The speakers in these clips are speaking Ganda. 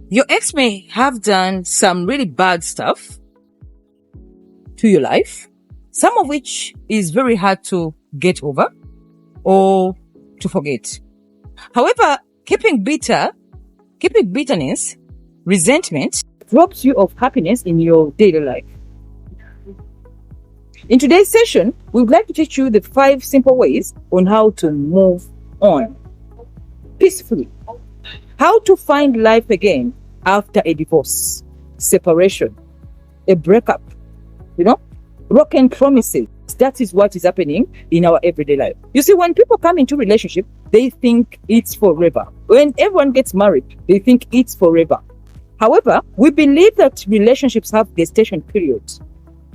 Your ex may have done some really bad stuff to your life, some of which is very hard to get over or to forget. However, keeping bitterness, resentment robs you of happiness in your daily life. In today's session, we would like to teach you the 5 simple ways on how to move on peacefully. How to find life again after a divorce, separation, a breakup, broken promises. That is what is happening in our everyday life. You see, when people come into relationship, they think it's forever. When everyone gets married, they think it's forever. However, we believe that relationships have gestation periods.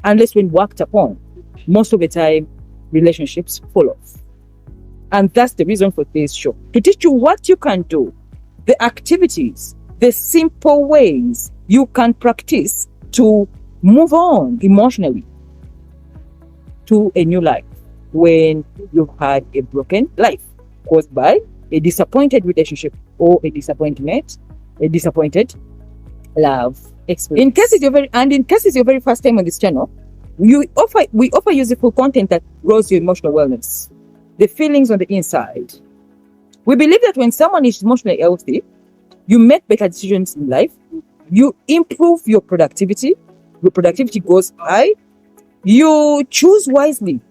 Unless when worked upon, most of the time, relationships fall off. And that's the reason for this show. To teach you what you can do, the activities, the simple ways you can practice to move on emotionally to a new life when you've had a broken life caused by a disappointed relationship or a disappointed love experience. In case it's your very first time on this channel, we offer useful content that grows your emotional wellness, the feelings on the inside. We believe that when someone is emotionally healthy, you make better decisions in life, you improve your productivity goes high, you choose wisely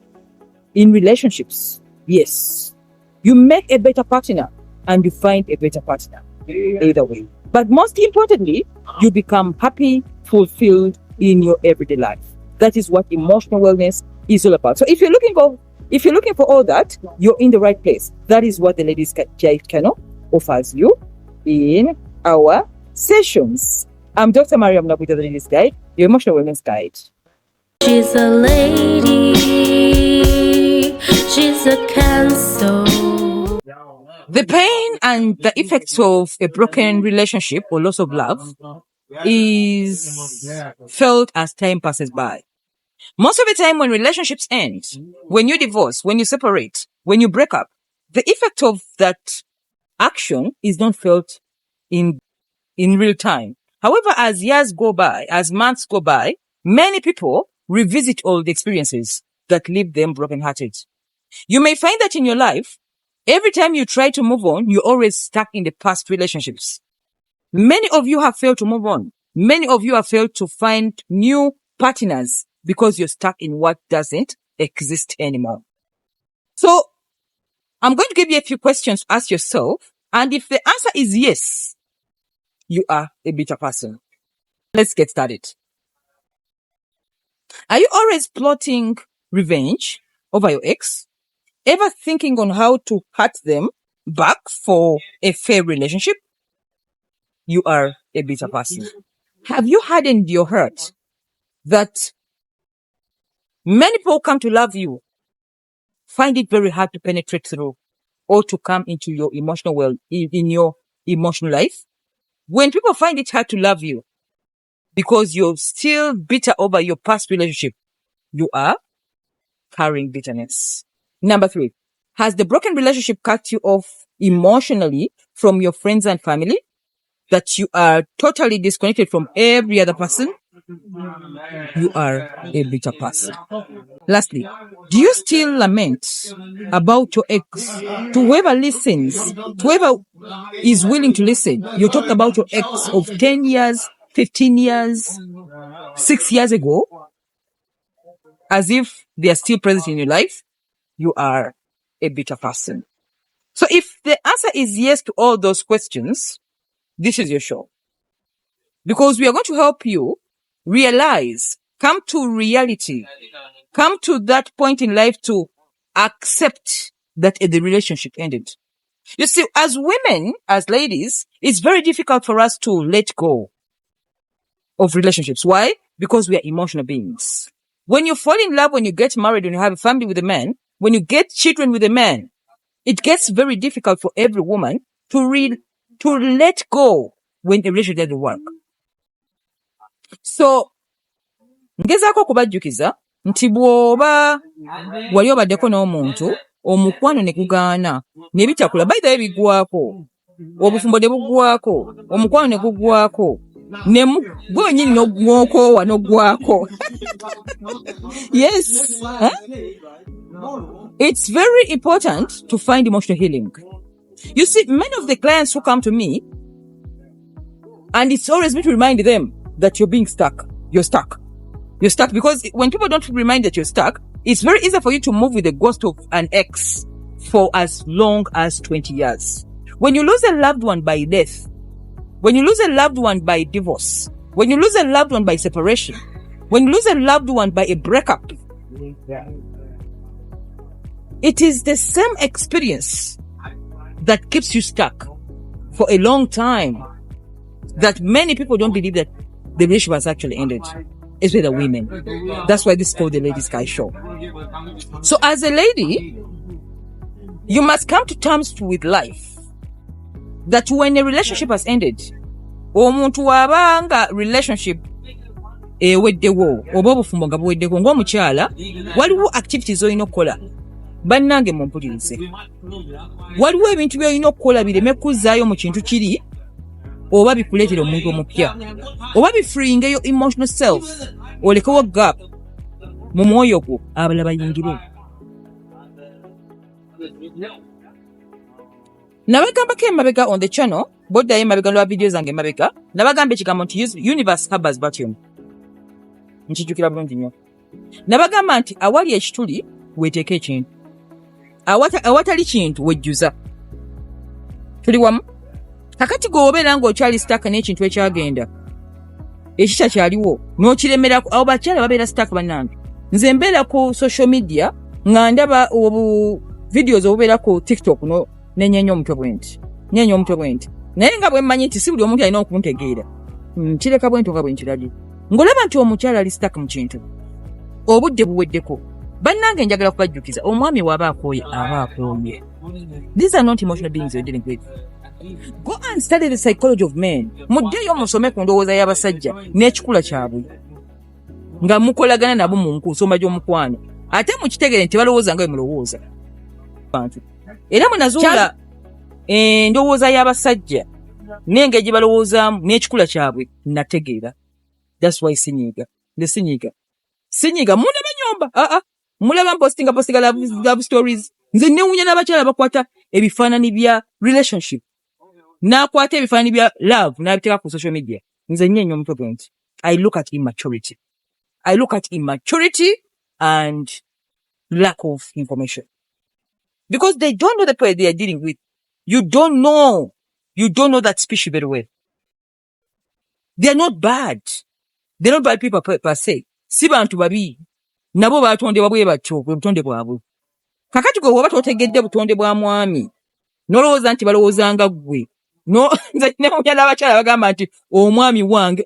in relationships. Yes, you make a better partner and you find a better partner either way. But most importantly, you become happy, fulfilled in your everyday life. That is what emotional wellness is all about. So if you're looking for all that, you're in the right place. That is what the Ladies Channel offers you in our sessions. I'm Dr. Mariam Nabu, the Ladies Guide, your emotional wellness guide. She's a lady, she's a Cancer. The pain and the effects of a broken relationship or loss of love is felt as time passes by. Most of the time when relationships end, when you divorce, when you separate, when you break up, the effect of that action is not felt in real time. However, as years go by, as months go by, many people revisit all the experiences that leave them brokenhearted. You may find that in your life, every time you try to move on, you're always stuck in the past relationships. Many of you have failed to move on. Many of you have failed to find new partners because you're stuck in what doesn't exist anymore. So, I'm going to give you a few questions to ask yourself, and if the answer is yes, you are a bitter person. Let's get started. Are you always plotting revenge over your ex? Ever thinking on how to hurt them back for a fair relationship? You are a bitter person. Have you hardened your heart that many people come to love you, find it very hard to penetrate through or to come into your emotional in your emotional life? When people find it hard to love you because you're still bitter over your past relationship, you are carrying bitterness. Number 3, has the broken relationship cut you off emotionally from your friends and family? That you are totally disconnected from every other person? You are a bitter person. Lastly, do you still lament about your ex? To whoever listens, to whoever is willing to listen, you talked about your ex of 10 years, 15 years, 6 years ago, as if they are still present in your life. You are a bitter person. So if the answer is yes to all those questions, this is your show. Because we are going to help you realize, come to reality, come to that point in life to accept that the relationship ended. You see, as women, as ladies, it's very difficult for us to let go of relationships. Why? Because we are emotional beings. When you fall in love, when you get married, when you have a family with a man, when you get children with a man, it gets very difficult for every woman to let go when a relationship doesn't work. So, ngezaako kubajjukiza nti bw'oba wali obaddeko n'omuntu omukwano ne kugaana ne bitakula by the way bigwako obufumbo ne bugwako, omukwano ne gugwako, ne gwe nyinyi n'ogwoko n'ogwako. Yes. Huh? It's very important to find emotional healing. You see, many of the clients who come to me, and it's always me to remind them that you're being stuck. You're stuck. You're stuck because when people don't remind that you're stuck, it's very easy for you to move with the ghost of an ex for as long as 20 years. When you lose a loved one by death, when you lose a loved one by divorce, when you lose a loved one by separation, when you lose a loved one by a breakup, it is the same experience that keeps you stuck for a long time that many people don't believe that the relationship has actually ended. Especially the women. That's why this is called the Ladies Guy Show. So as a lady, you must come to terms with life that when a relationship has ended, omuntu wabanga relationship eweddewo oba obufumbo nga buweddeko ng'omukyala waliwo activities olina okukola bannange mumpulirize waliwo ebintu by'olina okukola bireme kuzzaayo mu kintu kiri oba bikuleetera omuntu omupya oba bifreeing your emotional self olekewo gap mu mwoyo gwo abalala bayingire. Nabagambako emabega on the channel boddayo emabega lwa video zange emabega nabagamba ekigambo nti universe harbors vacuum nkijjukira bulungi nnyo. Nabagamba nti awali ekituli weeteeka ekintu awatali kintu wejjuza. Tuli wamu? Kakati gwobeera ng'okyali stuck n'ekintu ekyagenda ekikya kyaliwo n'okiremerako abo bakyala babeera stuck bannange. Nze mbeera ku social media nga ndaba videos obubeera ku TikTok nenyenya omutwe bwenti naye nga bwe mmanyi nti si buli omuntu alina okuntegeera kireka bwenti nga bwe nkirabye ng'olaba nti omukyala ali stuck mu kintu obudde buweddeko. Bannange njagala kubajjukiza omwami waba akooye aba akooye. These are not emotional beings you're dealing with. Go and study the psychology of men. Muddeyo musome ku ndowooza y'abasajja n'ekikula kyabwe nga mukolagana nabo mu nsomba gy'omukwano ate mukitegere nti balowooza nga bwe mulowooza. Era munazuula endowooza y'abasajja n'engeri gye balowoozaamu n'ekikula kyabwe nategeera. That's why sinyiga munda banyomba mulaba postinga love stories. Nze newunya n'abakyala bakwata ebifaananyi bya relationship n'akwata ebifaananyi bya love n'abiteeka ku social media. Nze nnyo omutwe gwange. I look at immaturity and lack of information because they don't know the person they are dealing with. You don't know that species very well. They are not bad people per se. Si bantu babi nabo batondebwa bwe batyo bwe butonde bwabwe. Kakati gwe oba totegedde butonde bwa mwami nolowooza nti balowoozanga ggwe nze ne mukyala abakyala bagamba nti omwami wange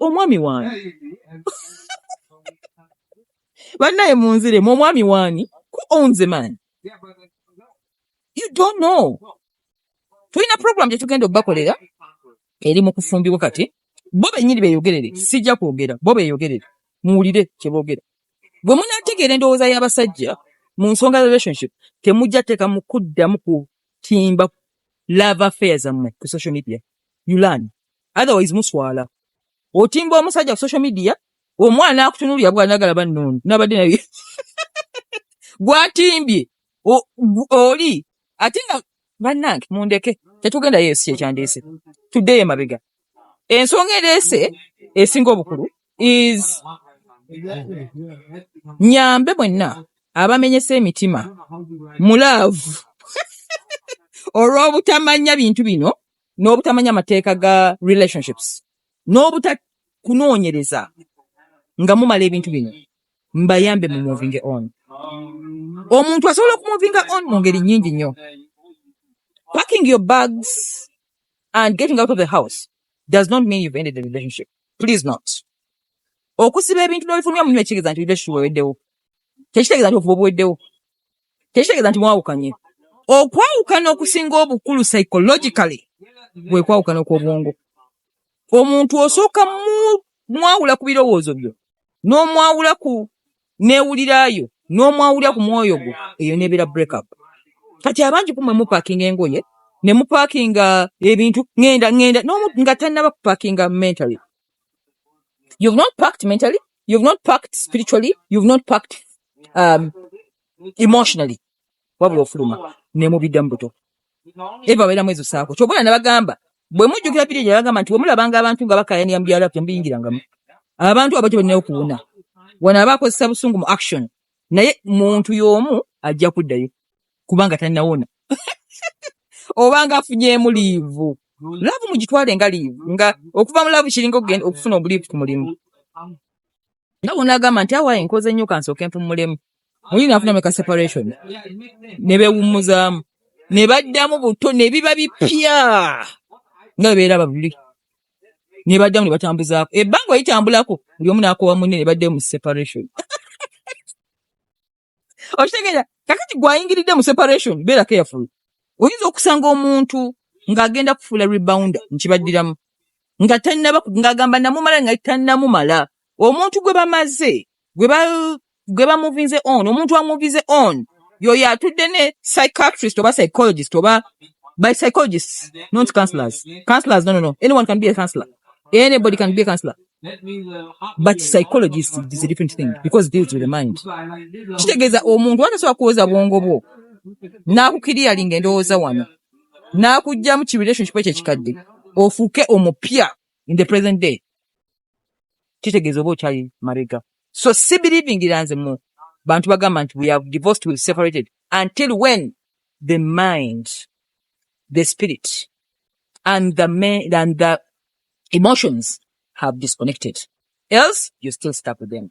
bannaye munzire mu omwami wani who owns the man? You don't know. Tulina program gye tugenda obbakolera eri mu kufumbibwa kati bo bennyini beeyogerere sijja kwogera bo beeyogerere muwulire kye boogera. Bwe munaategeera endowooza y'abasajja mu nsonga relationship temujja teeka mu kuddamu kutimba love affairs ammwe ku social media. You learn. Otherwise muswala. Otimba omusajja ku social media omwana n'akutunuulira bw'anaagala bannono n'abadde naye gwatimbye oli ate nga bannange mundeke tetugenda yesu ekyandeese tuddeyo emabega. Ensonga ereese esinga obukulu is nyambe mwenna abamenyese emitima mulaavu olw'obutamanya bintu bino n'obutamanya amateeka ga relationships n'obutakunoonyereza nga mumala ebintu bino mbayambe mu moving on. Omuntu asobola okumuvinga on mu ngeri nnyingi nnyo. Packing your bags and getting out of the house does not mean you've ended the relationship. Please not. Okusiba ebintu n'obifulumya mu ekitegeeza nti relationship weweddewo. Tekitegeeza nti ofuba obuweddewo. Tekitegeeza nti mwawukanye. Okwawukana okusinga obukulu psychologically bwe kwawukana okw'obwongo. Omuntu osooka mwawula ku birowoozo byo n'omwawula ku neewuliraayo n'omwawulira ku mwoyo gwo eyo nebeera break up. Kati abangi kumwe mu packing engoye ne mu parkinga ebintu ngenda nga tannaba parkinga mentally. You've not parked mentally, you've not parked spiritually, you've not parked emotionally. Wabula ofuluma ne mubiddamu buto. Eva wera mwezo saako. Chobola nabagamba bwe mujjukira biri yagamba nti omulabanga abantu nga bakayaniya mbyala byambiyingirangamu. Abantu abato balina okuwona. Wana abakozesa busungu mu action. Naye muntu y'omu ajja kuddayo kubanga tannawona. Obanga afunyeemu liivu. Laavu mugitwale nga liivu nga okuva mu laavu kiringa okugenda okufuna obuliivu ku mulimu. Nga wona agamba nti awa enkoze nnyo kansooke nfumulemu. Mulina afuna meka separation. Ne beewummuzaamu. Ne baddamu buto ne biba bipya. Nga beera babuli. Ne baddamu ne batambuzaako. Ebbanga oyitambulako buli omu n'akoowa munne ne baddamu mu separation. Okitegeeza kakati gwayingiridde mu separation beera careful. Oyinza okusanga omuntu ng'agenda kufuula rebounder nkibaddiramu nga tannaba ng'agamba namumala nga tannamumala. Omuntu gwe bamaze gwe bamuvinze on, omuntu amuvize on yoyo atudde ne psychiatrist oba psychologist oba by psychologists, not counselors. Counselors, no. Anyone can be a counselor. Anybody can be a counselor. But psychologist is a different thing because it deals with the mind. Kitegeeza omuntu atasobola kuwoza bwongo bwo n'akukiriyalinga endowooza wano n'akugjamu ki relationship ekyo ekikadde ofuuke omupya in the present day. Kitegeeza oba okyali mabega. So si believing iranze mu bantu bagamba nti we have divorced, we have separated until when the mind, the spirit and the emotions have disconnected. Else you're still stuck with them.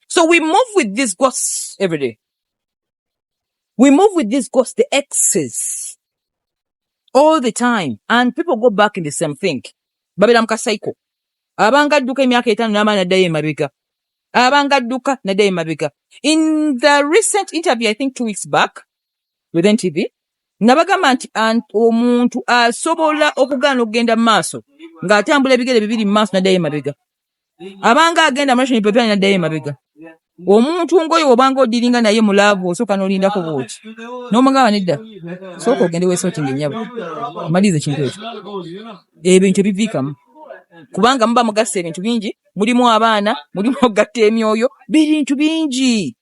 So we move with these ghosts every day. We move with these ghosts, the exes, all the time. And people go back in the same thing. Babela mkasaiko. Abanga duka emyaka 5 n'amaana naddayo emabega. Abanga duka naddayo emabega. In the recent interview, I think 2 weeks back, with NTV, nabagamba nti omuntu asobola okugaana okugenda mu maaso ng'atambula ebigere bibiri mu maaso naddayo emabega. Abanga agenda mu relationship epya naddayo emabega. Omuntu ngoyo obanga odiringa naye mu laavu osooka n'olindako bwoti. N'omugamba nedda. Sooka ogende weesootinga ennyabo. Malize kintu ekyo. Ebintu ebiviikamu. Kubanga muba mugassa ebintu bingi, mulimu abaana, mulimu okugatta emyoyo, bintu bingi.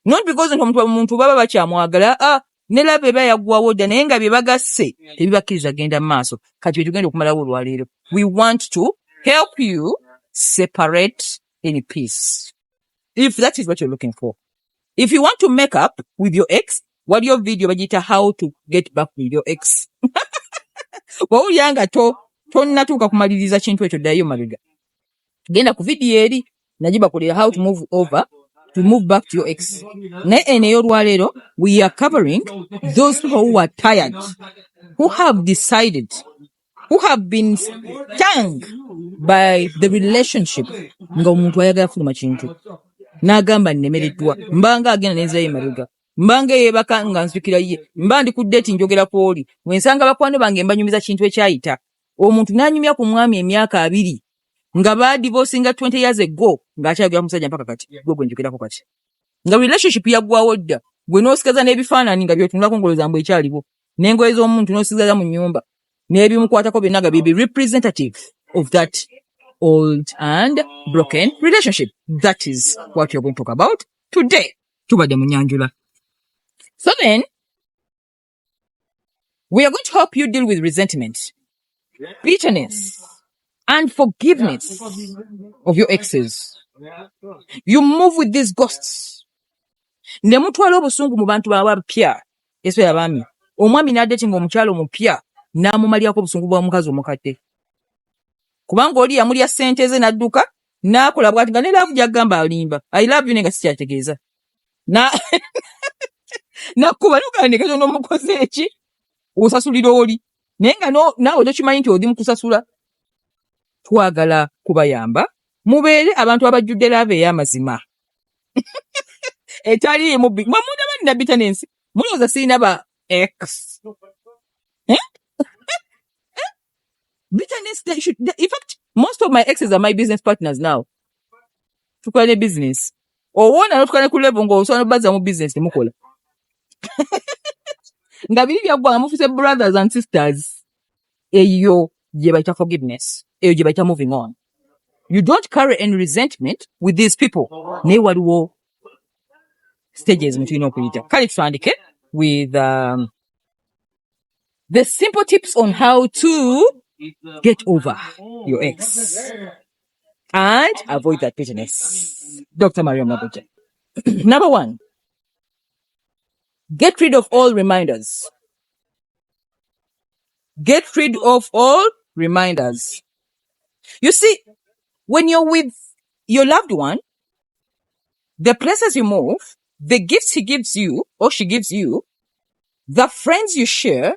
Not because omuntu baba bakyamwagala, ne laba eba yaggwawo dda naye nga bye bagasse tebibakkiriza genda mu maaso. Kati bye tugenda okumalawo olwaleero. We want to help you separate in peace. If that is what you're looking for. If you want to make up with your ex, what your video bagita how to get back with your ex. Wawulyanga tonnatuuka kumaliriza kintu ekyo ddayo mabega. Genda ku video eri nagibakolera how to move back to your ex. Naye eno ey'olwaleero we are covering those who are tired, who have decided, who have been stung by the relationship nga omuntu ayagala fuluma kintu. N'agamba nnemereddwa mbanga agenda n'enzayo emabega mbanga yeebaka nga nsukira ye mba ndi ku date njogera kw'oli wensanga bakwano bange mbanyumiza kintu ekyayita omuntu n'anyumya ku mwami emyaka 2 nga baadivosinga 20 years ago ng'akyagala musajja mpaka kati gwe njogerako kati nga relationship yaggwawo dda gwe n'osikaza n'ebifaananyi nga byotunulako ngoloza mbu ekyaliwo n'engoye z'omuntu n'osigaza mu nnyumba n'ebimukwatako byonna nga bibi representative of that old and broken relationship. That is what you're going to talk about today. Tubadde mu nyanjula. So then, we are going to help you deal with resentment, bitterness, and forgiveness of your exes. You move with these ghosts. Ne mutwala obusungu mu bantu abapya. Eso y'abaami. Omwami n'adetinga omukyalo omupya n'amumaliyako obusungu bw'omukazi omukadde. Kubanga oli yamulya ssente ze n'adduka n'akola bw'ati nga ne laavu gy'agamba alimba. I love you nenga sikyategeeza. Nakuba n'ogaandekezo n'omukozi eki osasulira oli. Naye nga naawe tokimanyi nti odi mu kusasula. Twagala kubayamba mubeere abantu abajjudde laavu ey'amazima. Etaliimu munda balina bitterness. Mulowooza sirina ba ex. Bitterness, in fact, most of my exes are my business partners now. Tukola business. Owona n'otukane ku level ng'osobola n'obazza mu business temukola. nga biri byaggwanga mufise brothers and sisters, eyo gye bayita forgiveness, eyo gye bayita moving on. You don't carry any resentment with these people. Naye waliwo stages mu tulina okuyita. Kale tutandike with the simple tips on how to get over your ex and avoid that bitterness. Dr. Mariam Naboja. Number 1, get rid of all reminders. Get rid of all reminders. You see, when you're with your loved one, the places you move, the gifts he gives you or she gives you, the friends you share,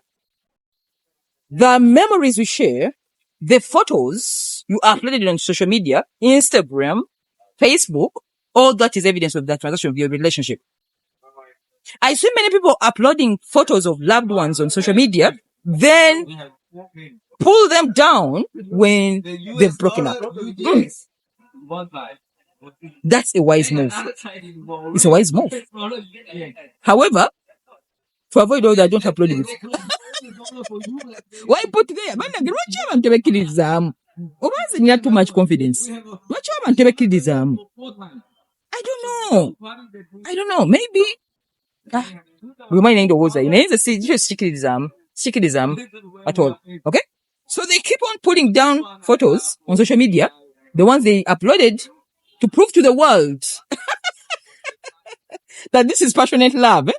the memories you share, the photos you uploaded on social media, Instagram, Facebook, all that is evidence of that transaction of your relationship. I see many people uploading photos of loved ones on social media, then pull them down when they've broken up. That's a wise move. It's a wise move. However, to avoid all that, don't upload it. Why put there? You have too much confidence. I don't know. Maybe we might need to use it. Sikhism at all. Okay? So they keep on putting down photos on social media, the ones they uploaded, to prove to the world that this is passionate love.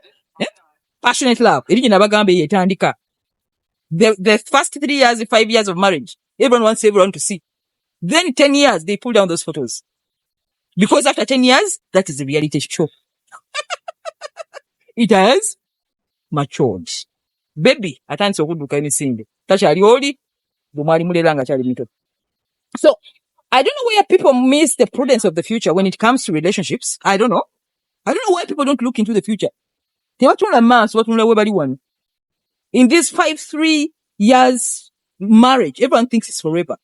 Passionate love. The first 3 years, 5 years of marriage, everyone wants everyone to see. Then 10 years, they pull down those photos. Because after 10 years, that is the reality show. It has matured. Baby, atandise okudduka emisinde. Takyali oli, bw'omwali mulera kyali mito. So, I don't know where people miss the prudence of the future when it comes to relationships. I don't know why people don't look into the future. Tebatunula maaso, batunula we bali wano. In this 3 years marriage, everyone thinks it's forever.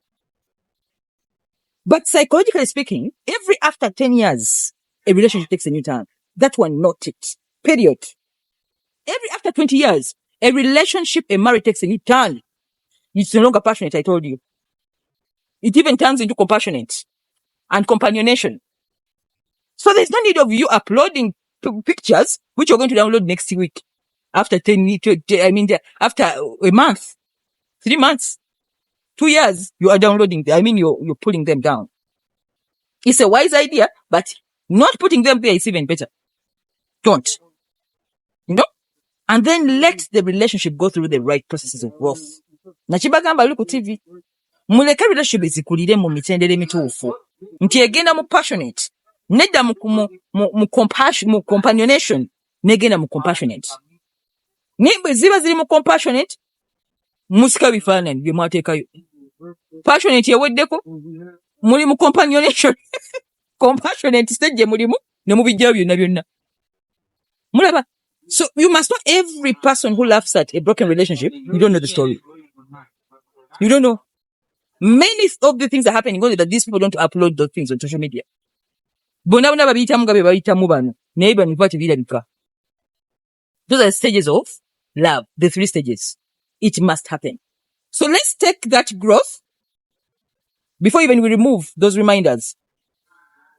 But psychologically speaking, every after 10 years, a relationship takes a new turn. That one, not it. Period. Every after 20 years, a relationship, a marriage takes a new turn. It's no longer passionate, I told you. It even turns into compassionate and companionation. So there's no need of you uploading pictures, which you're going to download next week. After after a month, 3 months, 2 years, you are downloading. You're pulling them down. It's a wise idea, but not putting them there is even better. Don't. And then let the relationship go through the right processes of growth. Nachibagamba luku TV. Muleke relationship zikulire mu mitendere mituufu. Nti egenda mu passionate. Nedda mu compassion, mu companionation. Negenda mu compassionate. Nimbe ziba ziri mu compassionate. Musika bifaananyi bye mwateekayo. Passionate yeweddeko. Muli mu companionation. Compassionate stage mulimu ne mubijja byonna byonna. Mulaba. So you must know every person who laughs at a broken relationship, you don't know the story. You don't know. Many of the things that are happening, that these people don't upload those things on social media. Those are the stages of love, the 3 stages. It must happen. So let's take that growth before even we remove those reminders.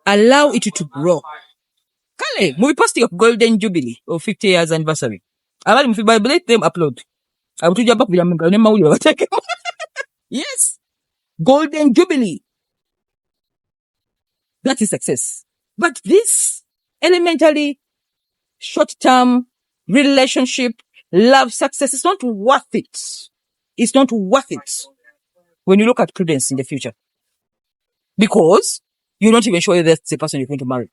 Allow it to grow. Kale, we posting of Golden Jubilee of 50 years anniversary. Abali mu Bible, let them upload. Yes. Golden Jubilee. That is success. But this elementary short-term relationship, love, success is not worth it. It's not worth it when you look at prudence in the future. Because you're not even sure that's the person you're going to marry.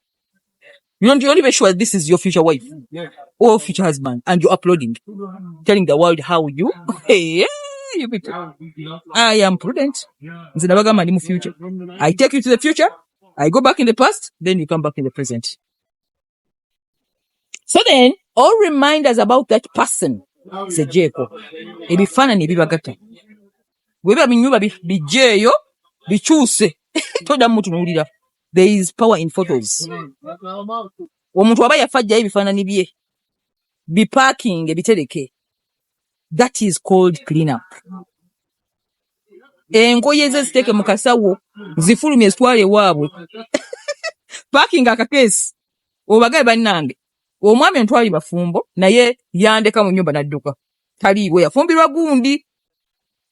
You're not even sure this is your future wife or future husband, and you're uploading, telling the world how you, hey, you people. I am prudent. Future. I take you to the future. I go back in the past. Then you come back in the present. So then, all reminders about that person. Se jeko. Ebifana ni bibagata. Weba minyuba bijeyo, bichuse. Toda mtu nulira. There is power in photos. Omuntu waba yafajja ebifaananyi bye. Biparking ebitereke. That is called clean up. Engoye ze ziteeke mu kasawo zifulumye zitwale waabwe. Parking akakeesi obagaye bannange omwami ontwali bafumbo naye yandeka mu nnyumba n'adduka taliiwo yafumbirwa gundi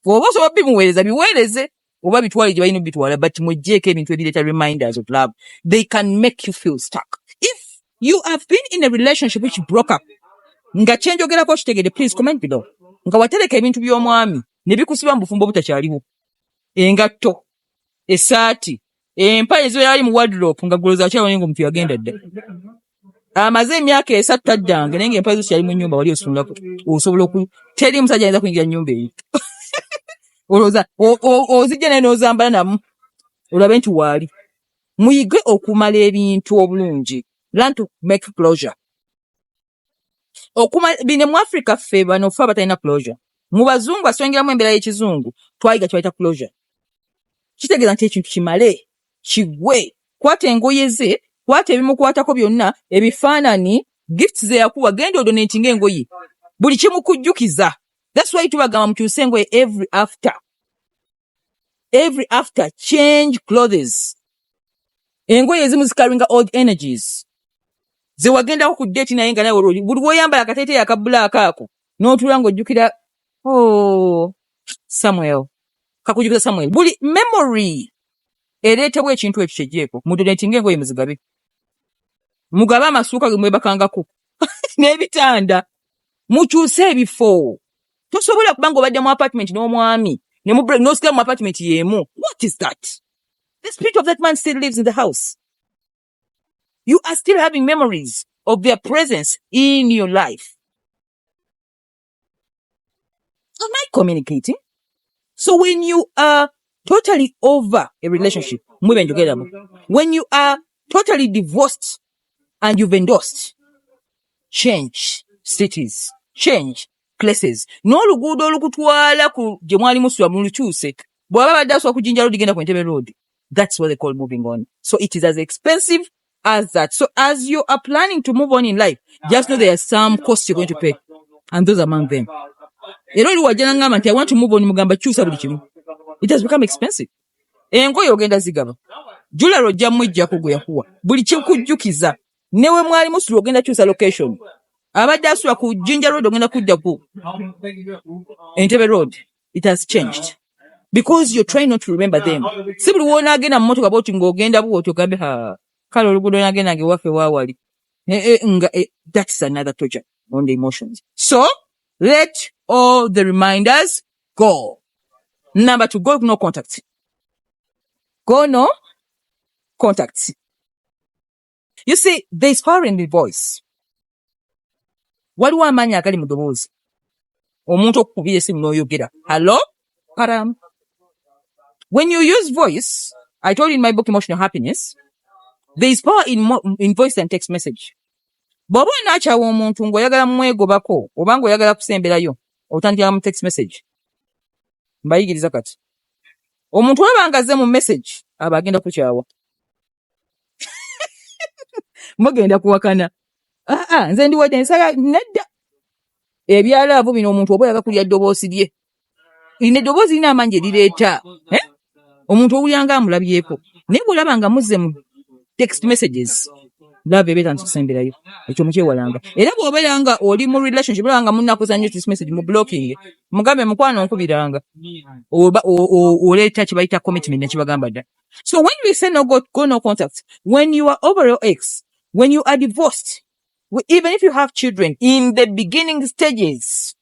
oba osobola bimuweereza biweereze oba bitwale gye balina bitwala but mweggyeko ebintu ebireeta reminders of love. They can make you feel stuck. If you have been in a relationship which broke up nga kyenjogerako kitegedde, please comment below, nga watereka ebintu by'omwami ne bikusiba mu bufumbo butakyaliwo, engatto, essaati, empale zo yali mu wardrobe nga goloza akyawo ngo omuntu yagenda dda. Amaze emyaka 3 addange naye ng'empale zo kyali mu nnyumba wali osunulako osobola teri musajja ayinza kuyingira nnyumba eyo. Olowooza ozijja naye n'ozambala namu olabe nti waali. Muyige okumala ebintu obulungi. Learn to make closure. Bine mu Africa ffe bano ffe abatalina closure. Mu bazungu asongeramu embeera y'ekizungu twayiga kyebayita closure. Kitegeeza nti ekintu kimale kigwe. Kwata engoye ze, kwata ebimukwatako byonna, ebifaanani, gifts ze yakuwa, genda odonating engoye. Buli kimukujjukiza. That's why tubagamba mukyuse engoye every after change clothes. Engoye ezimu zikaringa old energies. Ze wagendako ku date naye nga nawe olwo buli woyambala akateeteeyi akabulaaka ako n'otuula ng'ojjukira Samuel, kakujjukiza Samuel. Buli memory ereetebwa ekintu ekyo kyeggyeko mudonating engoye muzigabe. Mugabe amasuuka ge mwebakangako n'ebitanda mukyuse ebifo. Tosobola kuba ng'obadde mu apartment n'omwami n'osigala mu apartment y'emu. What is that? The spirit of that man still lives in the house. You are still having memories of their presence in your life. Am I communicating? So when you are totally over a relationship, when you are totally divorced and you've endorsed, change cities, change places. N'oluguudo olukutwala ku gye mwali musula mulukyuse. Bw'aba badde asula ku Jinja Road genda ku Entebbe Road. That's what they call moving on. So it is as expensive as that. So as you are planning to move on in life, just know there are some costs you're going to pay. And those among them. Era oli wajja n'angamba nti I want to move on, mugamba kyusa buli kimu. It has become expensive. Engoye ogenda zigaba. Jula rojja mwejja kugwe yakuwa. Buli kikujjukiza. Newe mwali musula ogenda kyusa location. Abadde asula ku Jinja Road ogenda kudda ku Entebbe Road. It has changed. Because you're trying not to remember them. Si buli woona agenda mu motoka bwoti ng'ogenda bwoti ogambe kale oluguudo nagenda nge waffe waawali. That's another torture on the emotions. So, let all the reminders go. Number 2, go no contact. Go no contact. You see, there's power in the voice. Waliwo amaanyi agali mu ddoboozi. Omuntu okukubira essimu n'oyogera. Hello? Param. When you use voice, I told you in my book, Emotional Happiness, there is power in voice and text message. Bw'oba n'akyawa omuntu ng'oyagala mwegobako oba ng'oyagala kusemberayo otandikira mu text message. Mbayigiriza kati. Omuntu olaba ng'azze mu message aba agenda kukyawa. Mugenda kuwakana. Nze ndi wadde nsala nedda. Ebyalaavu bino omuntu oba oyaga kulya ddoboozi lye. Lino eddoboozi lina amaanyi erireeta. Omuntu owulyanga amulabyeko. Naye bw'olaba nga muzze mu text messages, love ebeeta ntusemberayo. Ekyo mukyewalanga. Era bw'obeera nga oli mu relationship, olaba nga munnakoza nnyo text message mu blocking, mugambe mukwano nkubiranga. Oba oleeta kye bayita commitment nekibagamba dda. So when we say go no contact, when you are over your ex, when you are divorced, even if you have children in the beginning stages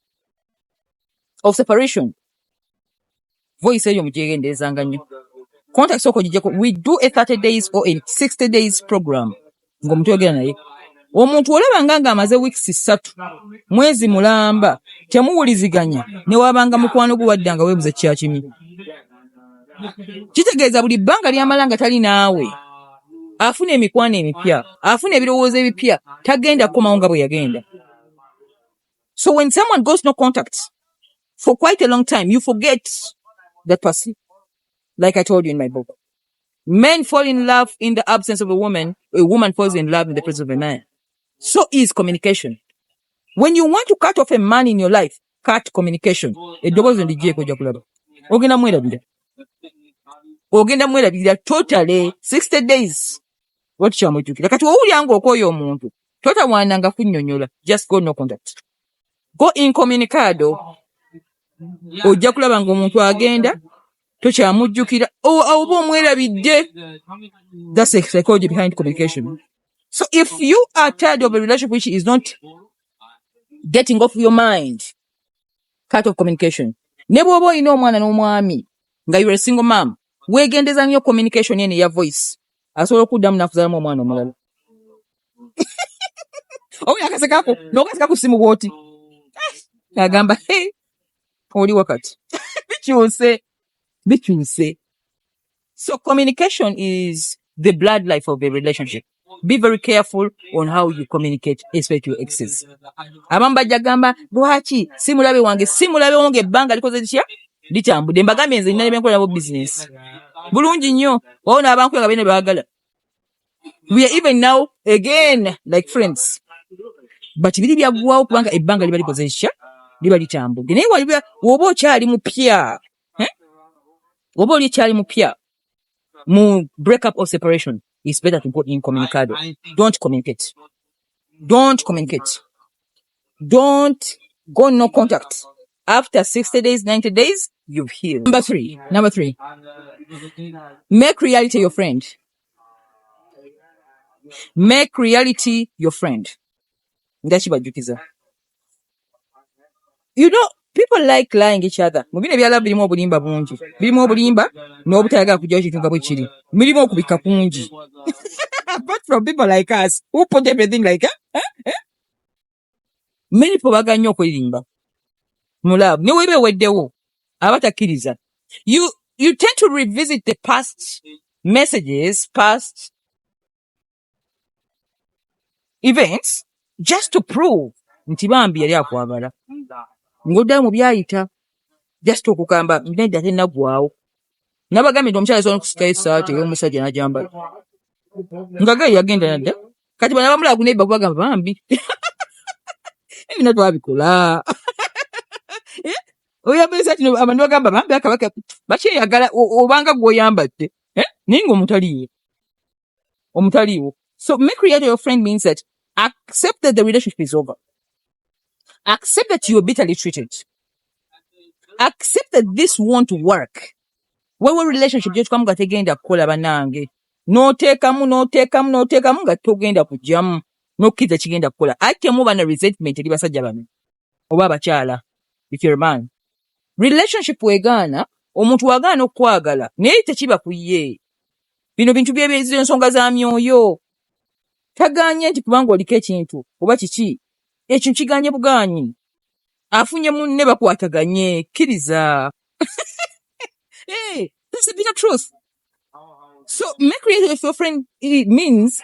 of separation, voice eyo mugyegendeezanga nnyo. Contact soko gijjako. We do a 30 days or a 60 days program. Ng'omuntu yogera naye. Omuntu olaba nga amaze weeks 3, mwezi mulamba, temuwuliziganya, ne wabanga mukwano gwe waddanga weebuze kyakimi. Kitegeeza buli bbanga ly'amala nga tali naawe. Afuna emikwano emipya, afuna ebirowoozo ebipya, tagenda kukomawo nga bwe yagenda. So when someone goes no contact for quite a long time, you forget that person. Like I told you in my book. Men fall in love in the absence of a woman falls in love in the presence of a man. So is communication. When you want to cut off a man in your life, cut communication. Eddoboozi ndigyeko ojja kulaba. Ogenda mwerabirira totally 60 days. What kyamujjukira. Kati owulira ng'okooya omuntu. Totawaananga kunnyonnyola. Just go no contact. Go incommunicado. Ojja kulaba ng'omuntu agenda tokyamujjukira oba omwerabidde. That's the psychology behind communication. So if you are tired of a relationship which is not getting off your mind, cut off communication. Ne bw'oba olina omwana n'omwami nga you're a single mom, weegendeza nnyo communication yene ya voice. Asobola okuddamu n'akuzalamu omwana omulala. Oyo akasekako n'okaseka ku ssimu bw'oti. Agamba hey, oli wakati. Bikyuse. So communication is the blood life of a relationship. Be very careful on how you communicate, especially to your exes. Abamu bajja gamba lwaki simulabe wange ebbanga likoze litya litambudde mbagambye nze nina byenkola nabo business. Bulungi nnyo waona abantu nga bene baagala. We are even now again like friends. But biri byaggwawo kubanga ebbanga liba likoze litya liba litambudde. Naye woba okyali mupya, woba oli kyali mupya mu break up or separation, it's better to go incommunicado. Don't communicate. Don't go no contact. After 60 days, 90 days, you've healed. Number three. Make reality your friend. Make reality your friend. Ndakibajjukiza. You know, people like lying each other. Mubine byala birimu obulimba bungi. Birimu obulimba n'obutayagala kujjawo kintu nga bwe kiri. Birimu okubika kungi. Apart from people like us who put everything like many people baga nnyo okwerimba. Mulaabu. Ne weebe weddewo. Abatakkiriza. You tend to revisit the past messages, past events, just to prove nti bambi yali akwagala. Ngodda mu byayita just okukamba nedda tennaggwawo. Nabagambye nti omukyala asobola okusikayo essaati ey'omusajja n'agyambala. Nga gayi yagenda nadda. Kati bano abamulaba ku nebba kubagamba bambi. Ebina twabikola. Oyambala essaati abantu bagamba bambi akabaka bakyeyagala obanga gw'oyambadde. Naye ng'omutaliiwo. So make reality your friend means that accept that the relationship is over. Accept that you are bitterly treated. Accept that this won't work. Wewe relationship gye tukamu nga tegenda kukola bannange. N'oteekamu nga togenda kujjamu. N'okkiriza kigenda kukola. Ate muba na resentment eri basajja bano. Oba abakyala. If you're a man. Relationship wegaana, omuntu wagaana okwagala. Naye tekiba ku ye. Bino bintu by'ensonga za myoyo. Tagaanye nti kubanga oliko ekintu. Oba kiki. Ekintu kiganye bugaanyi. Afunye munne bakwataganye. Kkiriza. Hey, that's a bitter truth. So make reality of your friend, it means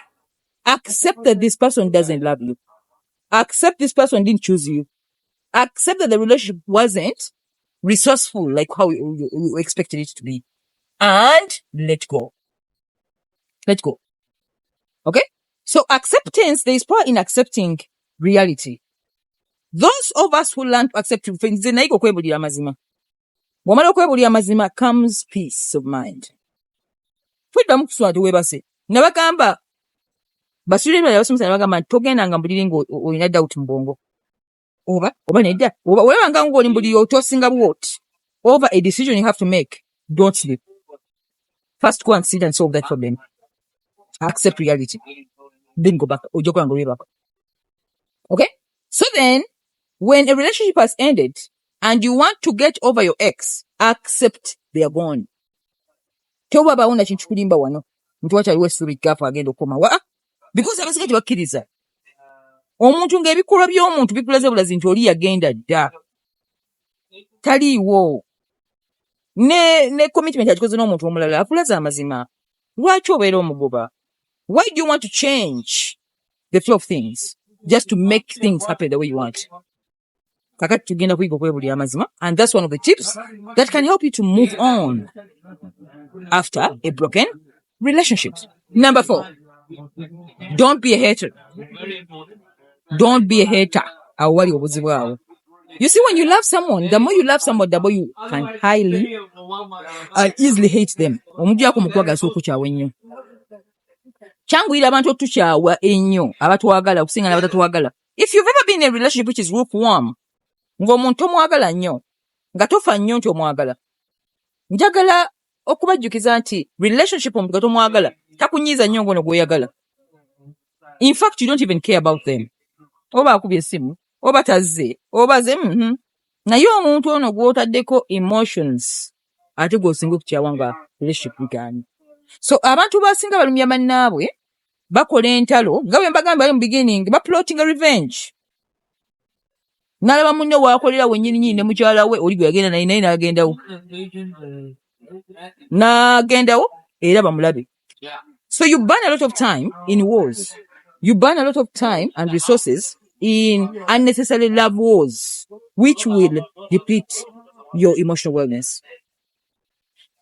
accept that this person doesn't love you. Accept this person didn't choose you. Accept that the relationship wasn't resourceful like how you expected it to be. And let go. Let go. Okay? So acceptance, there is power in accepting reality. Those of us who learn to accept things, Wamala okwebulira amazima comes peace of mind. Fudda mukuswa tuwebase. Nabagamba basubire bya basomesa nabagamba togenda nga mbuliri ngo olina doubt mbongo. Oba nedda. Oba webanga ngo oli mbuliri otosinga bwot. Over a decision you have to make. Don't sleep. First go and sit and solve that problem. Accept reality. Then go back. Ojoka ngo back. Okay? So then, when a relationship has ended, and you want to get over your ex, accept they are gone. Toba baona kintu kulimba wano. Mtu wacha aliwe suri gafa agenda okoma. Because abasika tibakkiriza. Omuntu ng'ebikolwa by'omuntu bikulaze bulazi nti oli yagenda dda. Taliiwo. Ne commitment agikoze n'omuntu omulala akulaze amazima. Lwaki obeera omugoba? Why do you want to change the flow of things just to make things happen the way you want? Kakati tugenda kuyiga okwebulira amazima, and that's one of the tips that can help you to move on after a broken relationship. Number 4, don't be a hater. Don't be a hater. Awali obuzibu awo. You see, when you love someone, the more you love someone, the more you can highly and easily hate them. Omujja kumukwagasa okukyawa ennyo. Kyanguyira abantu otukyawa ennyo abatwagala okusinga n'abatatwagala. If you've ever been in a relationship which is lukewarm, ng'omuntu omwagala nnyo, nga tofa nnyo nti omwagala, njagala okubajjukiza nti relationship omuntu gatomwagala takunyiiza nnyo ngono gw'oyagala. In fact, you don't even care about them. Oba akubye essimu, oba tazze, oba ze naye omuntu ono gw'otaddeko emotions ate gw'osinga okukyawa nga relationship bigaanye. So abantu basinga balumya bannaabwe bakola entalo nga bwe mbagamba bali mu beginning plotting a revenge. N'alaba munne waakolera wennyini ne mukyala we oli gwe yagenda naye n'agendawo era bamulabe. So you burn a lot of time in wars. You burn a lot of time and resources in unnecessary love wars, which will deplete your emotional wellness.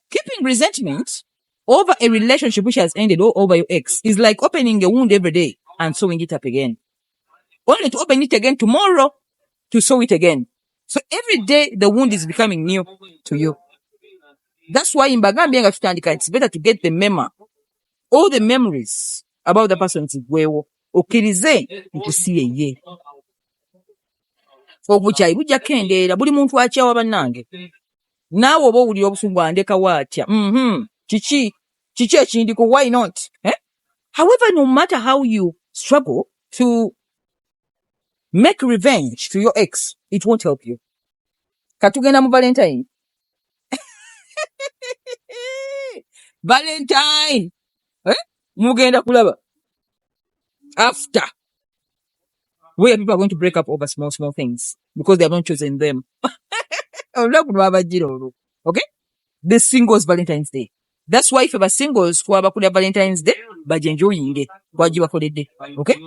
Keeping resentment over a relationship which has ended or over your ex is like opening a wound every day and sewing it up again. Only to open it again tomorrow to sew it again. So every day the wound is becoming new to you. That's why in Bagambia it's better to get the memo, all the memories about the person wewo okirize nkusiye ye. Obukyayi bujja kendeera buli muntu akyawa bannange. Naawe oba owulira obusungu andeka watya. Kiki ekindiko, why not? However, no matter how you struggle to make revenge to your ex, it won't help you. Katugenda mu Valentine. Valentine. Mugenda kulaba. After. Where people are going to break up over small things because they have not chosen them. Okay? The singles Valentine's Day. That's why if you have singles who have a Valentine's Day, but enjoying it. Okay?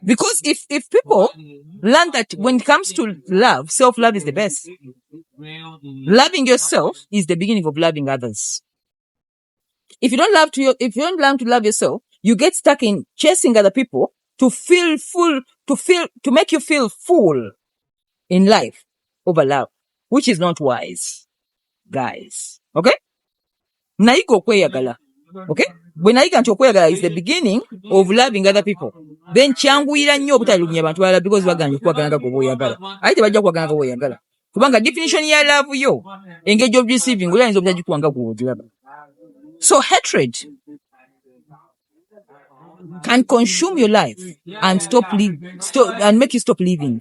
Because if people learn that when it comes to love, self-love is the best. Loving yourself is the beginning of loving others. If you don't learn to love yourself, you get stuck in chasing other people to make you feel full in life over love, which is not wise, guys. Okay? Naiko kweyagala. Okay? When I can't okweyagala is the beginning of loving other people. Then kyanguyira nnyo obutalumya abantu balala because baganje kwagala ngo boyagala. Aite bajja kwagala ngo boyagala. Kubanga definition ya love yo engage of receiving ulayinza obutaji kwanga gwogiraba. So hatred can consume your life and and make you stop living.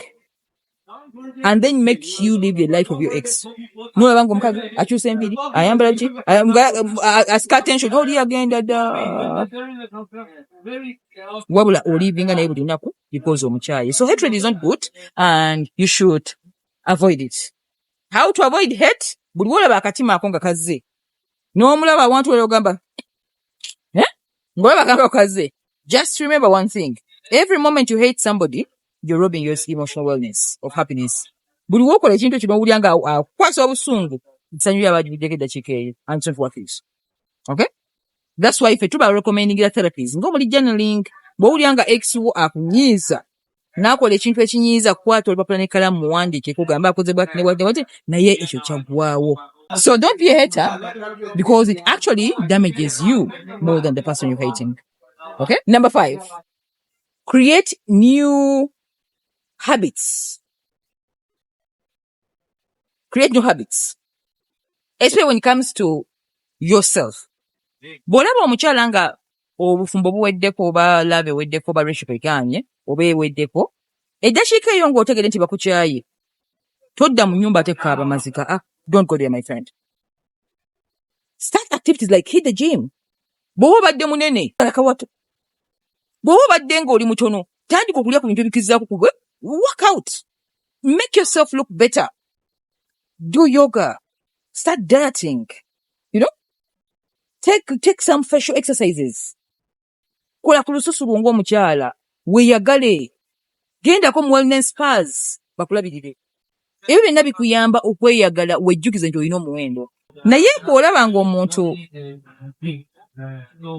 And then make you live the life of your ex. No abango mkaga akyusa enviri ayambala ki aska attention oli agenda da wabula olivinga naye buli lunaku because omukyayi. So hatred is not good and you should avoid it. How to avoid hate? Buli wolaba akatima ako nga kazze n'omulaba abantu wali ogamba ngolaba kanga kazze. Just remember one thing. Every moment you hate somebody, you're robbing your emotional wellness of happiness. Buli wokola ekintu kino owulira nga akwasa obusungu nsanyuya abajiddeko eddakiika eyo and so forth. Okay? That's why if tuba recommending therapies ng'omuli journaling bw'owulira nga ex wo akunyiiza n'akola ekintu ekinyiiza kukwata olupapula n'ekalamu muwandiike kugamba akoze bwati ne bwati naye ekyo kyaggwaawo. So don't be a hater because it actually damages you more than the person you're hating. Okay? Number 5. Create new habits. Create new habits. Especially when it comes to yourself. Bw'olaba omukyala nga obufumbo buweddeko oba love eweddeko oba relationship ekanye oba eweddeko eddakiika eyo ng'otegedde nti bakukyaye todda mu nnyumba ate kaaba mazika. Don't go there, my friend. Start activities like hit the gym. Bw'oba obadde munene alakawato. Bw'oba obadde ng'oli mutono tandika okulya ku bintu ebikizzaako kubwe. Work out. Make yourself look better. Do yoga. Start dieting. You know? Take some facial exercises. Kola ku lususu lwo ng'omukyala. Weeyagale. Gendako mu wellness spas. Bakulabirire. Ebyo byonna bikuyamba okweyagala wejjukize nti olina omuwendo. Naye bw'olaba ng'omuntu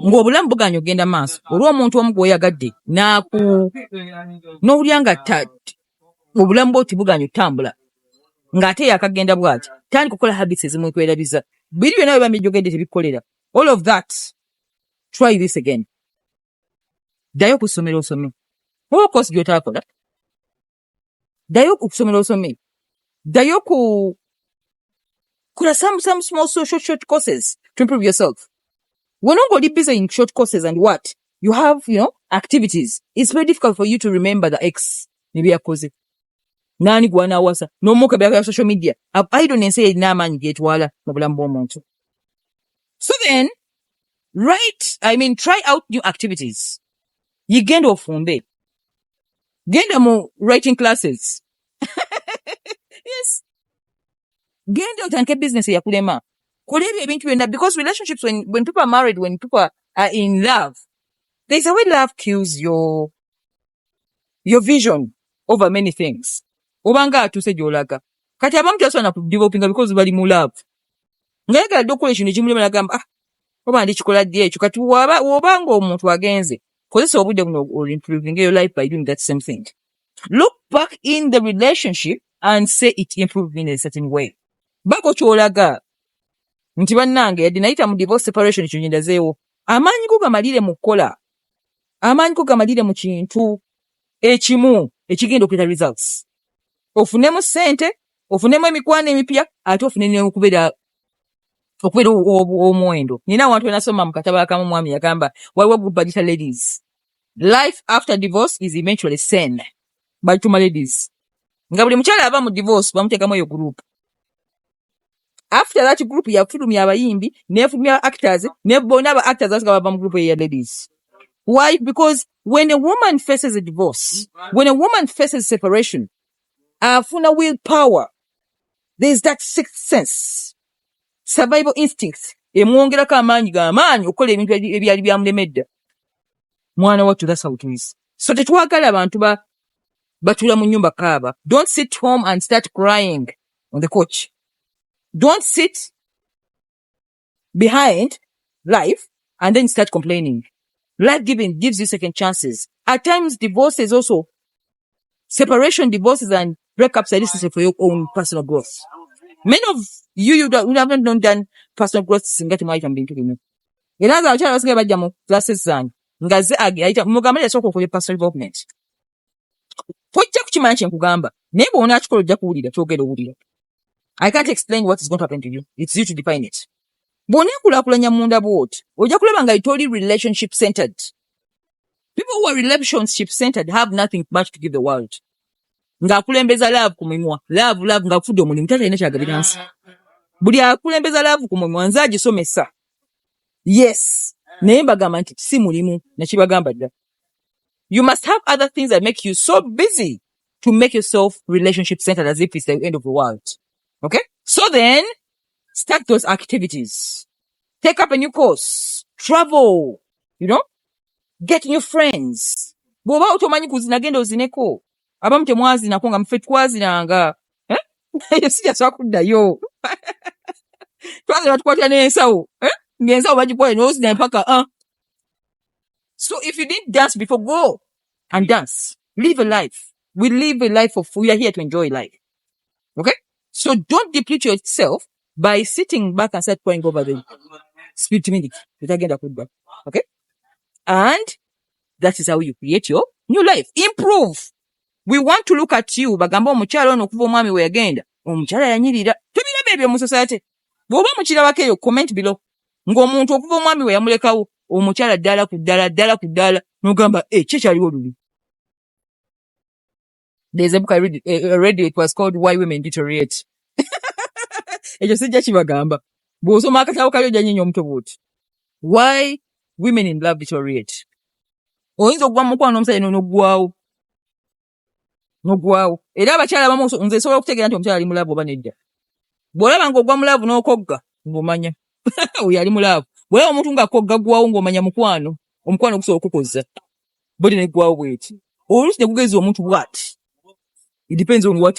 ng'obulamu buganya ogenda maaso olw'omuntu omu gw'oyagadde n'owulira nga obulamu bwo tibuganya otambula ng'ate yakagenda bw'ati tandika okukola habits ezimu kwerabiza biri byonna bwe bamijjogedde tebikukolera all of that try this again ddayo ku ssomero osome oba course gy'otaakola ddayo ku ssomero osome ddayo ku kola some small short courses to improve yourself when you go busy in short courses and what you have activities it's very difficult for you to remember the ex maybe yakoze nani gwana wasa n'omuka bya social media idleness erina amaanyi getwala mu bulamu bw'omuntu so then try out new activities yigenda ofumbe genda mu writing classes yes genda otandike business yakulema kola ebyo ebintu byonna because relationships when people are married when people are in love there's a way love kills your vision over many things obanga atuse gyolaga kati abamu tasobola kudevelopinga because bali mu love ngayagala dde okukola ekintu ekimulema nagamba oba ndikikola ddi ekyo kati wobanga omuntu agenze kozesa obudde buno or improving your life by doing that same thing look back in the relationship and say it improved in a certain way bako kyolaga nti bannange yadde nayita mu divorce separation ekyo nyendazeewo amaanyi go gamalire mu kukola amaanyi go gamalire mu kintu ekimu ekigenda okuleeta results ofunemu ssente ofunemu emikwano emipya ate ofune okubeera omuwendo nina abantu benasoma mu katabo akamu mwami yagamba waliwo group bagita ladies life after divorce is eventually sen bagituma ladies nga buli mukyala aba mu divorce bamuteekamu eyo group after that group yafulumya abayimbi nefulumya actors ne bona aba actors basiga bava mu group ya ladies why because when a woman faces a divorce when a woman faces separation afuna willpower there's that sixth sense survival instincts emwongerako amaanyi okukola ebintu ebyali byamulemedda mwana wattu that's how it is so tetwagala abantu batula mu nyumba kaaba don't sit home and start crying on the couch don't sit behind life and then start complaining life gives you second chances at times divorces also separation divorces and breakups are necessary for your own personal growth many of you haven't done personal growth singa temayita mu bintu bino era nga abakyala basigaye bajja mu classes zange nga ze ayita mugamba yasooka okukola personal development tojja kukimanya kyenkugamba naye bw'ona akikola ojja kuwulira kyogera owulira I can't explain what is going to happen to you. It's you to define it. Bw'ona enkulaakulanya munda bw'oti ojja kulaba nga itoli relationship centered. People who are relationship centered have nothing much to give the world. Ng'akulembeza love ku mimwa love ng'afudde omulimu tatalina kyagabiransi buli akulembeza love ku mimwa nze agisomesa yes naye mbagamba nti si mulimu nakibagamba dda you must have other things that make you so busy to make yourself relationship centered as if it's the end of the world. Okay? So then, start those activities. Take up a new course. Travel. Get new friends. Bw'oba otomanyi kuzina genda ozineko. Abamu temwazinako nga muffe twazinanga. Sijasobola kuddayo. Twazina tukwatira n'ensawo. Ng'ensawo bagikwale n'ozina mpaka. So if you didn't dance before, go and dance. Live a life. We live a life we are here to enjoy life. Okay? So don't deplete yourself by sitting back and start pouring over the spirit minute. Okay? And that is how you create your new life. Improve. We want to look at you. Bagamba omukyala ono okuva omwami we yagenda. Omukyala yanyirira. Tubiraba ebyo mu society. Bw'oba mukirabako eyo comment below. Ng'omuntu okuva omwami we yamulekawo. Omukyala ddala ku ddala. N'ogamba, kyekyaliwo luli. There's a book I read it was called Why Women Deteriorate. Ekyo sijja kibagamba. Bw'osoma akatabo kali ojja nnyenya omuto bw'oti. Why Women in Love Deteriorate. Oyinza okuva mu mukwano n'omusajja n'oggwawo. Era abakyala abamu nze nsobola okutegeera nti omukyala ali mu laavu oba nedda. Bw'olaba ng'ogwa mu laavu n'okogga ng'omanya. Oyo ali mu laavu. Bw'olaba omuntu ng'akogga ggwawo ng'omanya omukwano gusobola okukozza. Bodi n'eggwawo bw'eti. Oluusi ne kugeza omuntu bw'ati. It depends on how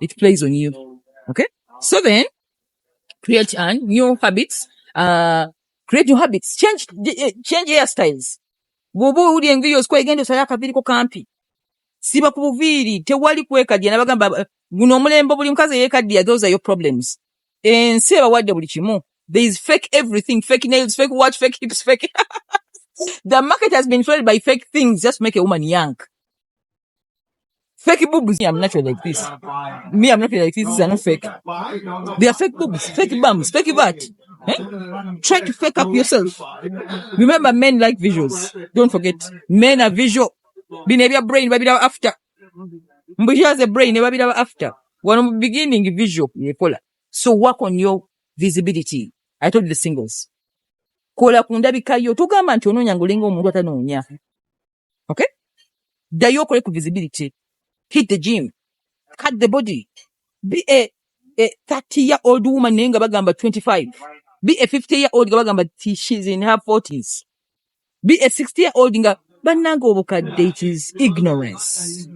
it plays on you. Okay? So then, create new habits. Create new habits. Change hairstyles. Bobo uli engiyos kwa igendo sayaka viriko kampi. siba ku buviiri tewali kwekaddiya nabagamba guno omulembe buli mukazi yeekaddiya, those are your problems. Ensi ebawadde buli kimu. There is fake everything, fake nails, fake watch, fake hips, fake the market has been flooded by fake things just to make a woman young. Fake boobs. I'm not like this. Me, I'm not like this. These are not fake. They are fake boobs, fake bums, fake butt. Try to fake up yourself. Remember, men like visuals. Don't forget, men are visual. Be never brain, baby after. But has a brain, never be after. One beginning visual, so work on your visibility. I told you the singles. Kola kundabika yo tugamba nti onoonya ngolinga omuntu atanoonya. Okay? Dayo okole ku visibility. Hit the gym. Cut the body. Be a 30-year-old woman naye nga bagamba 25. Be a 50-year-old nga bagamba she's in her 40s. Be a 60-year-old nga bannanga obukadde. It is ignorance.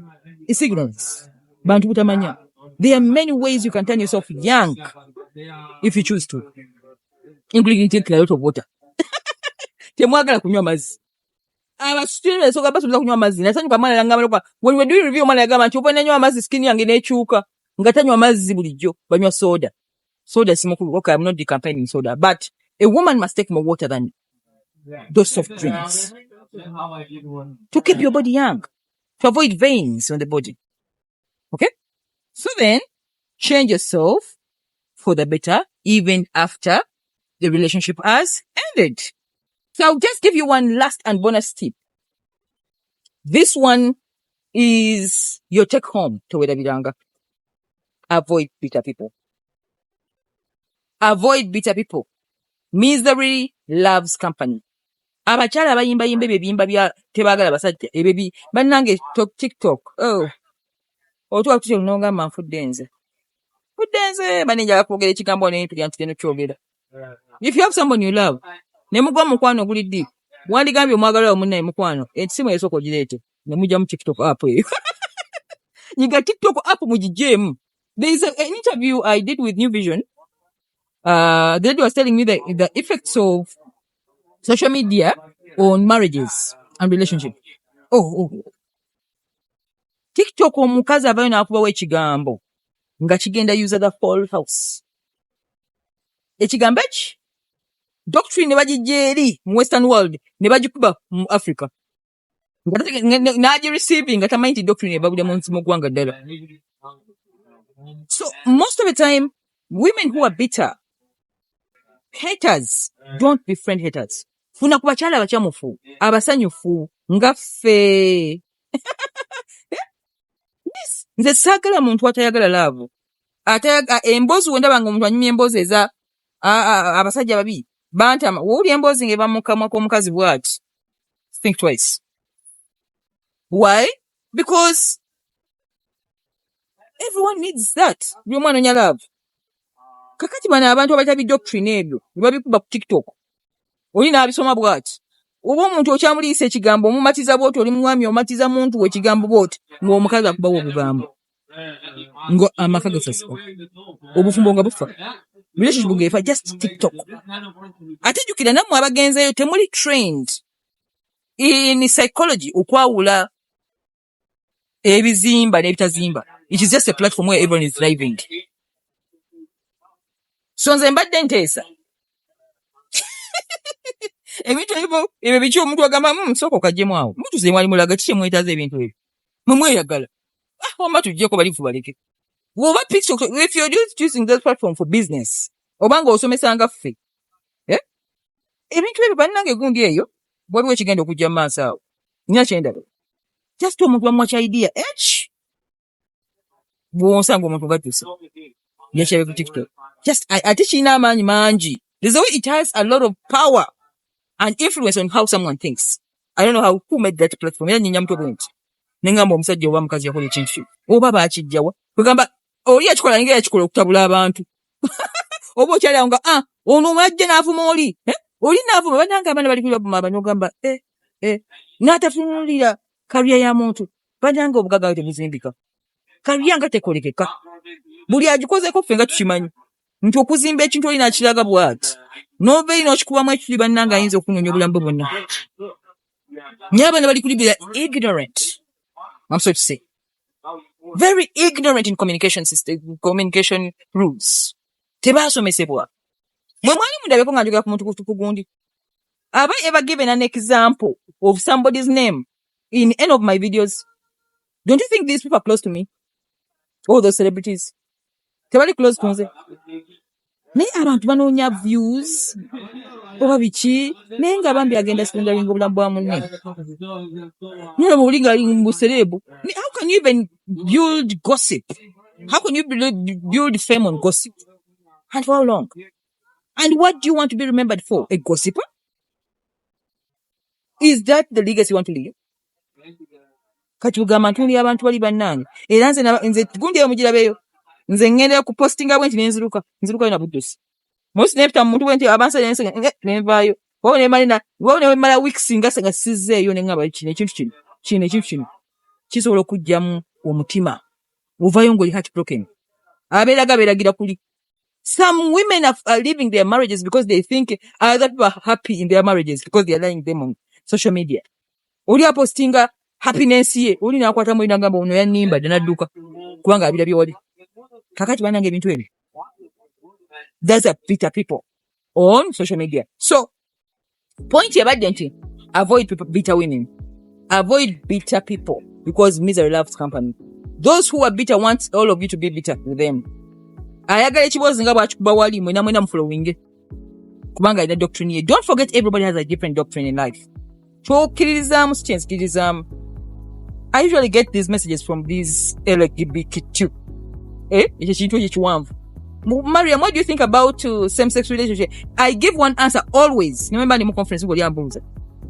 It's ignorance. Bantu butamanya. There are many ways you can turn yourself young if you choose to. Including taking a lot of water. Temwagala kunywa mazzi. Abasitule soga basubiza kunywa mazzi. Nasanyuka mwana ngamba when we do review mwana yagamba nti obona nywa mazzi skin yange nekyuka. Nga tanywa mazzi bulijjo banywa soda. Soda simukulu. Okay, I'm not campaigning soda, but a woman must take more water than those soft drinks to keep your body young, to avoid veins on the body. Okay? So then, change yourself for the better even after the relationship has ended. So I'll just give you one last and bonus tip. This one is your take home to Wedabiranga. Avoid bitter people. Avoid bitter people. Misery loves company. Abachala bayimba ebibimba bya tebagala basajja ebebi bannange TikTok. Oh. Otuwa tutyo nonga manfuddenze. Fuddenze banija kwogera ekigambo n'empiri antino kyogera. If you have someone you love, ne mugwa mukwano guli deep. Wandigambye omwagala omunnaye mukwano. Etsimu esoko gireete. Ne mujja mu TikTok app eyo. Yiga TikTok app mujijemu. There is an interview I did with New Vision. The lady was telling me the effects of social media on marriages and relationship. Oh. TikTok omukazi avayo n'akubawo ekigambo nga kigenda user the full house. Ekigambo eki doctrine ne bagijja eri mu western world ne bagikuba mu Africa. Naaji receiving nga tamanyi nti doctrine ebabulya mu nsi mu ggwanga ddala. So most of the time, women who are bitter, haters, don't befriend haters. Funa ku bakyala abakyamufu, abasanyufu, nga ffe. Nze saagala muntu atayagala laavu. Emboozi wendaba nga omuntu anyumya emboozi eza abasajja babi. Bantama, wooli emboozi ng'eba mu kamwa k'omukazi bw'ati. Think twice. Why? Because everyone needs that. Buli omwana anoonya love. Kakati bano abantu abatabi doctrine ebyo, ne babikuba ku TikTok. Oli n'abisoma bw'ati. Oba omuntu okyamuliisa ekigambo omumatiza bw'oti oli mwami omatiza muntu ekigambo bw'oti ng'omukazi akubawo obugambo. Ngo amaka gasasika. Obufumbo nga bufa. Relationship ngefa just TikTok. Ate jjukira nammwe abagenzeeyo temuli trained in psychology okwawula ebizimba n'ebitazimba. It is just a platform where everyone is living. So nze mbadde nteesa. Ebintu ebyo biki omuntu agamba sooka kajjemu awo. Mutuze mwali mulaga kiki mwetaaza ebintu ebyo. Mweyagala. Wama tujjeko balifu baleke. Woba TikTok, if you're using that platform for business, obanga osomesanga ffe. Ebintu ebyo bannange gundi eyo, waliwo ekigenda okujja mu maaso awo. Nina kyendaba. Just omuntu bamwacha idea. Bw'osanga omuntu batuuse. Yakyabe ku TikTok. Just ate kirina amaanyi mangi. There's a way it has a lot of power and influence on how someone thinks. I don't know who made that platform. Era nyinya mutwe bwenti. Nengamba omusajja oba mukazi yakola ekintu. Oba baakijjawa. Kugamba oli yakikola ngera yakikola okutabula abantu. Oba okyali awo nga ono mwajja n'avuma oli. Oli n'avuma bannanga abaana bali kulabuma abanyogamba n'atatunulira kariya ya muntu. Bannanga obugaga tebuzimbika. Kariya nga tekolekeka. Buli agikozeko ffe nga tukimanyi. Nti okuzimba ekintu oli n'akiraga bw'ati. N'obeeri n'okikubamu ekituli bannanga ayinza okunoonya obulamu bwe bwonna. Naye abaana bali kulibira ignorant. I'm sorry to say. Very ignorant in communication communication rules. Tebasomesebwa. Mwe mwali mundabeko nga njogera ku muntu ku gundi. Have I ever given an example of somebody's name in any of my videos? Don't you think these people are close to me? All those celebrities. Tebali close to nze. Naye abantu banoonya views oba biki naye nga bambi agenda sponsoring obulamu bwa munne. Nyo buli nga mu celeb. How can you even build gossip? How can you build fame on gossip? And for how long? And what do you want to be remembered for? A gossiper? Is that the legacy you want to leave? Kati ugamba ntuli abantu bali bannange. Era nze gundi omugirabeyo. Nze ngenda ku postinga bwenti nenziruka na buddusi. Most nepta muntu bwenti abansa nense nenvayo. Wone mala weeks nga sizzeeyo ne ngaba ekintu kino. Kisobola okujjamu omutima. Ovayo ngoli heartbroken. Aberagira kuli. Some women are leaving their marriages because they think other people are happy in their marriages because they are lying them on social media. Oli apostinga happiness ye, oli nakwata mu inagamba ono yanimba nadduka kubanga abirabye wali. Kakati banange ebintu ebi. That's a bitter people on social media. So, point yabadde nti avoid bitter women. Avoid bitter people because misery loves company. Those who are bitter want all of you to be bitter with them. Ayagala ekibozi nga bwakikuba wali mwena mufulowinge. Kubanga ina doctrine ye. Don't forget everybody has a different doctrine in life. Chokirizamu sikyenzikirizamu. I usually get these messages from these LGBTQ. Ekintu ekiwanvu. Mariam, what do you think about same-sex relationship? I give one answer always. Remember the conference ngoli ambuza.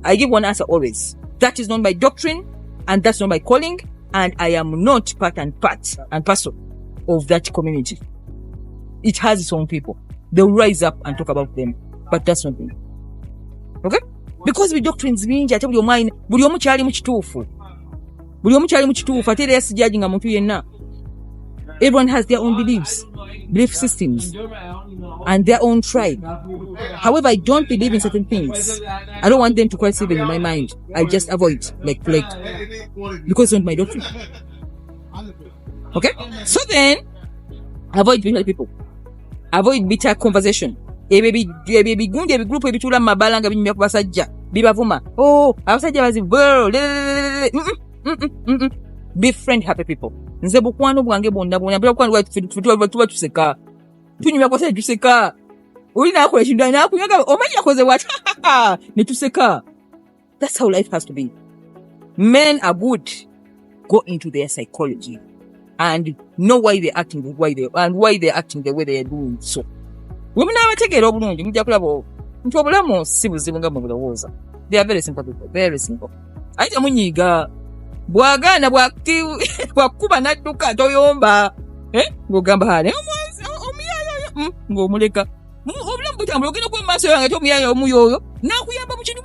I give one answer always. That is not my doctrine and that's not my calling and I am not part and parcel of that community. It has its own people. They'll rise up and talk about them. But that's not me. Okay? Because we doctrines bingi ate buli omwine buli omu kyali mu kituufu. Ate era yasijjajinga muntu yenna. Everyone has their own belief systems, and their own tribe. However, I don't believe in certain things. I don't want them to cross even in my mind. I just avoid, like because it's not my doctrine. Okay? So then, avoid bitter people. Avoid bitter conversation. Ebigundi ebigrupu ebitula mu mabala nga binyumya ku basajja bibavuma. Abasajja bazibu. Befriend happy people. Nze bukwano bwange bonna bula bukwano tuba tuseka. Tunyumya kwa sasa tuseka. Oli nakola ekintu nakunyaga omanyi yakoze what? Ne tuseka. That's how life has to be. Men are good. Go into their psychology and know why they're acting the way they are doing so. Women are taking it obulungi mujja kulaba nti obulamu si buzibu nga mulowooza. They are very simple people, very simple. Ayita munyiga bwagana bwakuba nadduka toyomba ng'ogamba hale omuyayo ng'omuleka obulamu butambula ogenda kuba mu maaso yange omuyayo omuyoyo nakuyamba mu kintu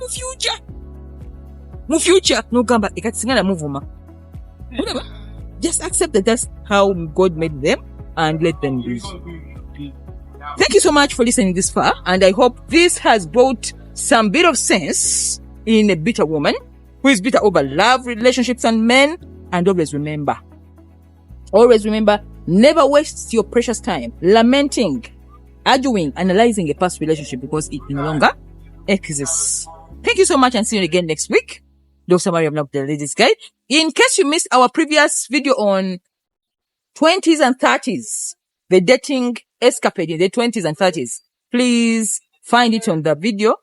mu future n'ogamba ekati singa namuvuma. Just accept that that's how God made them and let them be. Thank you so much for listening this far, and I hope this has brought some bit of sense in a bitter woman who is bitter over love, relationships, and men. And always remember, never waste your precious time lamenting, arguing, analyzing a past relationship because it no longer exists. Thank you so much and see you again next week. Dr. Mariam of the Ladies Guide. In case you missed our previous video on 20s and 30s, the dating escapade in the 20s and 30s, please find it on the video,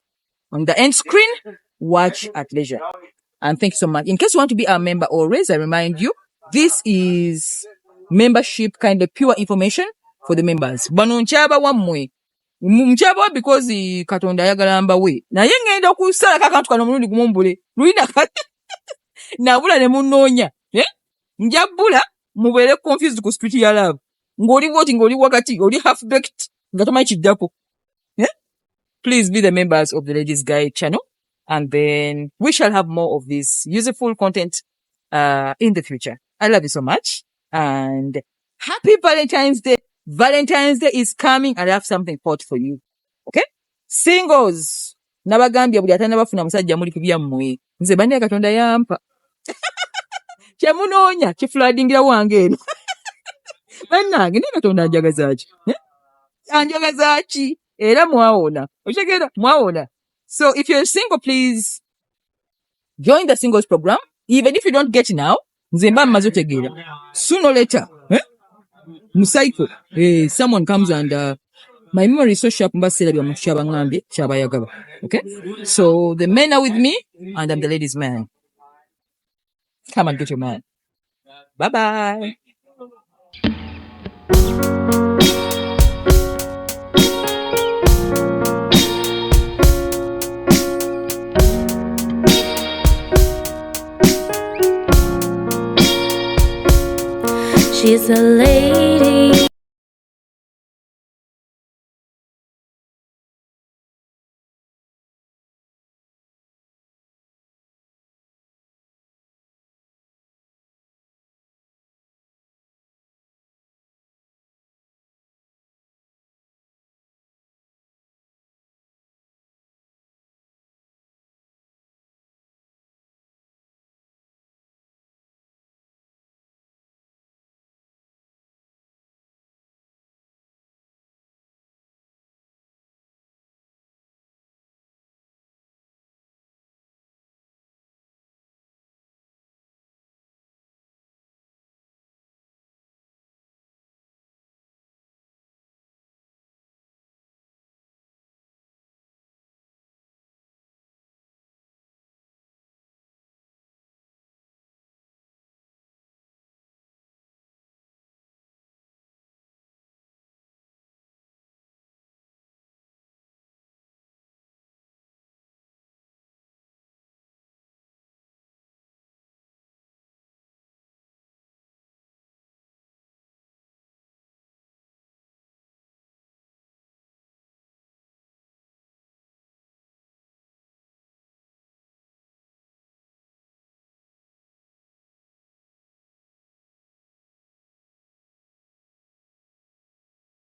on the end screen. Watch at leisure. And thank you so much. In case you want to be our member always, I remind you, this is membership kind of pure information for the members. Bano nchaba wamwe. Mchaba because katonda yagala mbawe. Na ngenda kusala kakantu kano mulundi kumumbule. Luina kati. Nabula ne munonya. Njabula mubere confused ku street ya love. Ngoli wakati, ngoli half baked. Ngatoma chidapo. Please be the members of the Ladies Guide channel. And then we shall have more of this useful content in the future. I love you so much. And happy Valentine's Day. Valentine's Day is coming and I have something hot for you. Okay? Singles. Nabagambia buli atana bafuna musajja muli kubya mmwe. Nze bane katonda yampa. kyemunoonya kifuladingira wange eno. Bannange naye Katonda anjagaza ki? Anjagaza ki? Era mwawona. Okitegeera? Mwawona. So if you're single, please join the singles program. Even if you don't get now, nze mba mmaze otegeera. Sooner or later, musaiko, someone comes and my memory is so sharp, mba seera bya kyabangambye kyabayagala. Okay? So the men are with me and I'm the ladies' man. Come and get your man. Bye-bye. She's a lady.